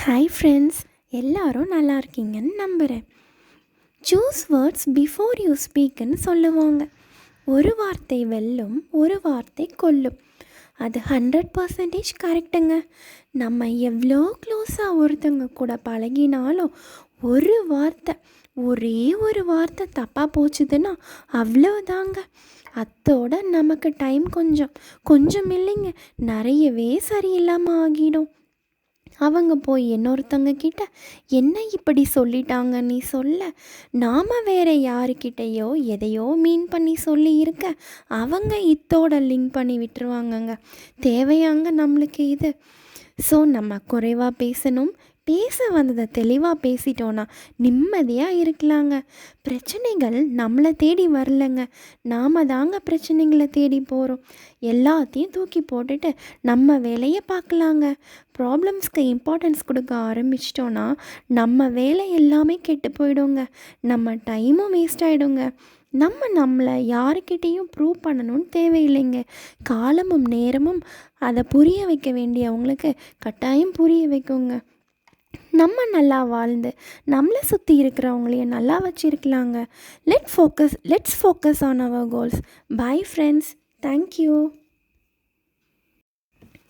Hi friends, எல்லாரும் நல்லா இருக்கீங்கன்னு நம்புகிறேன். சூஸ் வேர்ட்ஸ் பிஃபோர் யூ ஸ்பீக்குன்னு சொல்லுவாங்க. ஒரு வார்த்தை வெல்லும், ஒரு வார்த்தை கொல்லும். அது 100% கரெக்டுங்க. நம்ம எவ்வளோ க்ளோஸாக ஒருத்தவங்க கூட பழகினாலும் ஒரே ஒரு வார்த்தை தப்பாக போச்சுதுன்னா அவ்வளோதாங்க. அத்தோட நமக்கு டைம் கொஞ்சம் இல்லைங்க, நிறையவே சரியில்லாமல் ஆகிடும். அவங்க போய் இன்னொருத்தவங்க கிட்ட என்ன இப்படி சொல்லிட்டாங்க நீ சொல்ல, நாம் வேறு யாருக்கிட்டேயோ எதையோ மீன் பண்ணி சொல்லி இருக்க, அவங்க இத்தோட லிங்க் பண்ணி விட்டுருவாங்கங்க. தேவையாங்க நம்மளுக்கு இது? ஸோ நம்ம குறைவாக பேசணும், பேச வந்ததை தெளிவாக பேசிட்டோன்னா நிம்மதியாக இருக்கலாங்க. பிரச்சனைகள் நம்மளை தேடி வரலைங்க, நாம் தாங்க பிரச்சனைகளை தேடி போகிறோம். எல்லாத்தையும் தூக்கி போட்டுட்டு நம்ம வேலையை பார்க்கலாங்க. ப்ராப்ளம்ஸ்க்கு இம்பார்ட்டன்ஸ் கொடுக்க ஆரம்பிச்சிட்டோன்னா நம்ம வேலை எல்லாமே கெட்டு போயிடுங்க, நம்ம டைமும் வேஸ்ட் ஆகிடுங்க. நம்மளை யாருக்கிட்டேயும் ப்ரூவ் பண்ணணும்னு தேவையில்லைங்க. காலமும் நேரமும் அதை புரிய வைக்க வேண்டியவங்களுக்கு கட்டாயம் புரிய வைக்குங்க. நம்ம நல்லா வாழ்ந்து நம்மளை சுற்றி இருக்கிறவங்களையும் நல்லா வச்சுருக்கலாங்க. Let's focus on our goals. Bye friends, thank you.